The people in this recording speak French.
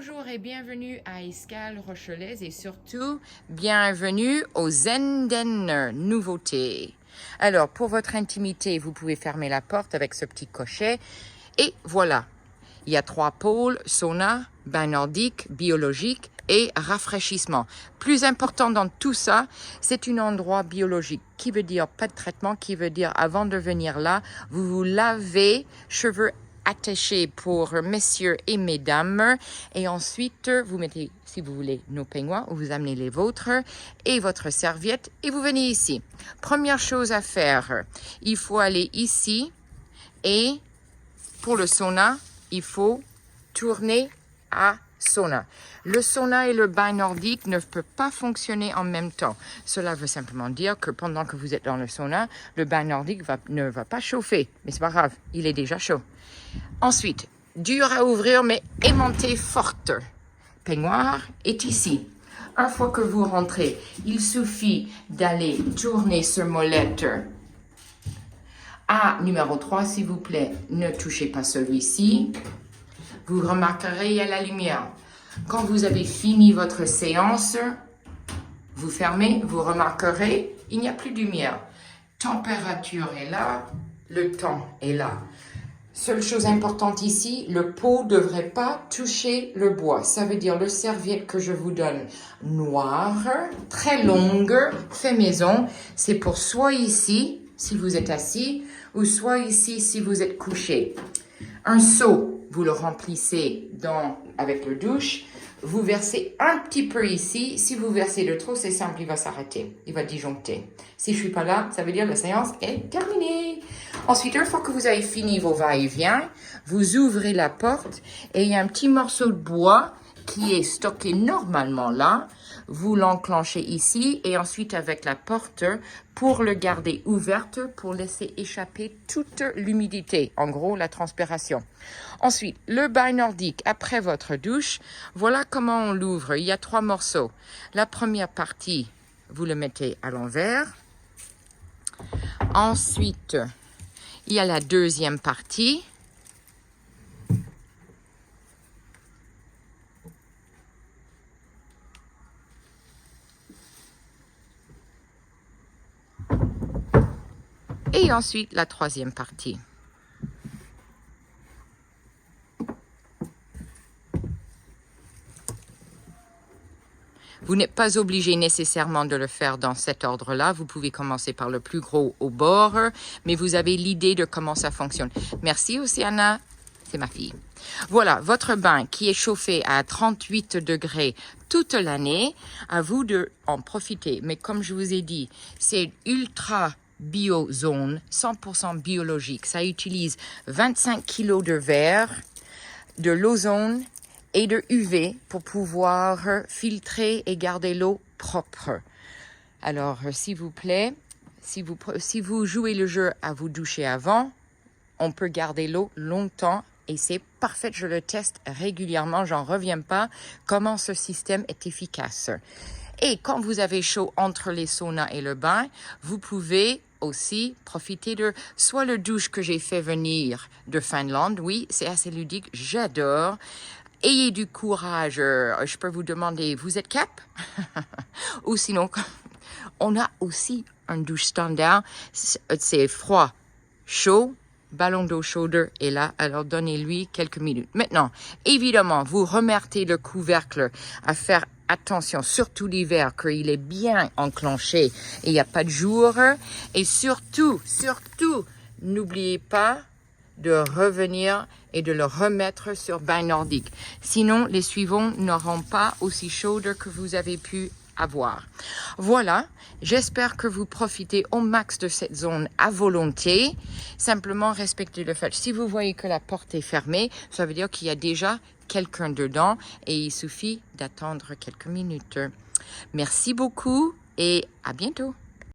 Bonjour et bienvenue à Escale Rochelaise et surtout, bienvenue aux Zenden nouveautés. Alors, pour votre intimité, vous pouvez fermer la porte avec ce petit cocher et voilà. Il y a 3 pôles, sauna, bain nordique, biologique et rafraîchissement. Plus important dans tout ça, c'est un endroit biologique, qui veut dire pas de traitement, qui veut dire avant de venir là, vous vous lavez, cheveux attachés pour messieurs et mesdames, et ensuite vous mettez, si vous voulez, nos peignoirs, ou vous amenez les vôtres et votre serviette et vous venez ici. Première chose à faire, il faut aller ici et pour le sauna, il faut tourner à sauna. Le sauna et le bain nordique ne peuvent pas fonctionner en même temps. Cela veut simplement dire que pendant que vous êtes dans le sauna, le bain nordique ne va pas chauffer. Mais c'est pas grave, il est déjà chaud. Ensuite, dur à ouvrir mais aimantée forte. Peignoir est ici. Une fois que vous rentrez, il suffit d'aller tourner sur molette. À numéro 3, s'il vous plaît, ne touchez pas celui-ci. Vous remarquerez, il y a la lumière. Quand vous avez fini votre séance, vous fermez, vous remarquerez, il n'y a plus de lumière. Température est là, le temps est là. Seule chose importante ici, le pot ne devrait pas toucher le bois. Ça veut dire le serviette que je vous donne noire, très longue, fait maison. C'est pour soit ici, si vous êtes assis, ou soit ici, si vous êtes couché. Un seau, vous le remplissez avec le douche. Vous versez un petit peu ici. Si vous versez de trop, c'est simple, il va s'arrêter. Il va disjoncter. Si je suis pas là, ça veut dire que la séance est terminée. Ensuite, une fois que vous avez fini vos va-et-vient, vous ouvrez la porte et il y a un petit morceau de bois qui est stocké normalement là. Vous l'enclenchez ici et ensuite avec la porte pour le garder ouverte pour laisser échapper toute l'humidité, en gros la transpiration. Ensuite, le bain nordique après votre douche, voilà comment on l'ouvre. Il y a 3 morceaux. La première partie, vous le mettez à l'envers. Ensuite, il y a la deuxième partie. Et ensuite, la troisième partie. Vous n'êtes pas obligé nécessairement de le faire dans cet ordre-là. Vous pouvez commencer par le plus gros au bord, mais vous avez l'idée de comment ça fonctionne. Merci, Océana. C'est ma fille. Voilà, votre bain qui est chauffé à 38 degrés toute l'année. À vous d'en profiter. Mais comme je vous ai dit, c'est ultra biozone, 100% biologique. Ça utilise 25 kg de verre, de l'ozone et de UV pour pouvoir filtrer et garder l'eau propre. Alors, s'il vous plaît, si vous jouez le jeu à vous doucher avant, on peut garder l'eau longtemps et c'est parfait. Je le teste régulièrement, j'en reviens pas comment ce système est efficace. Et quand vous avez chaud entre les saunas et le bain, vous pouvez aussi profiter de soit le douche que j'ai fait venir de Finlande. Oui, c'est assez ludique, j'adore. Ayez du courage. Je peux vous demander, vous êtes cap? Ou sinon, on a aussi un douche standard. C'est froid, chaud. Ballon d'eau chaude est là, alors donnez-lui quelques minutes. Maintenant, évidemment, vous remettez le couvercle à faire attention, surtout l'hiver, qu'il est bien enclenché et il n'y a pas de jour. Et surtout, n'oubliez pas de revenir et de le remettre sur bain nordique. Sinon, les suivants n'auront pas aussi chaude que vous avez pu avoir. Voilà, j'espère que vous profitez au max de cette zone à volonté. Simplement respectez le fait. Si vous voyez que la porte est fermée, ça veut dire qu'il y a déjà quelqu'un dedans et il suffit d'attendre quelques minutes. Merci beaucoup et à bientôt.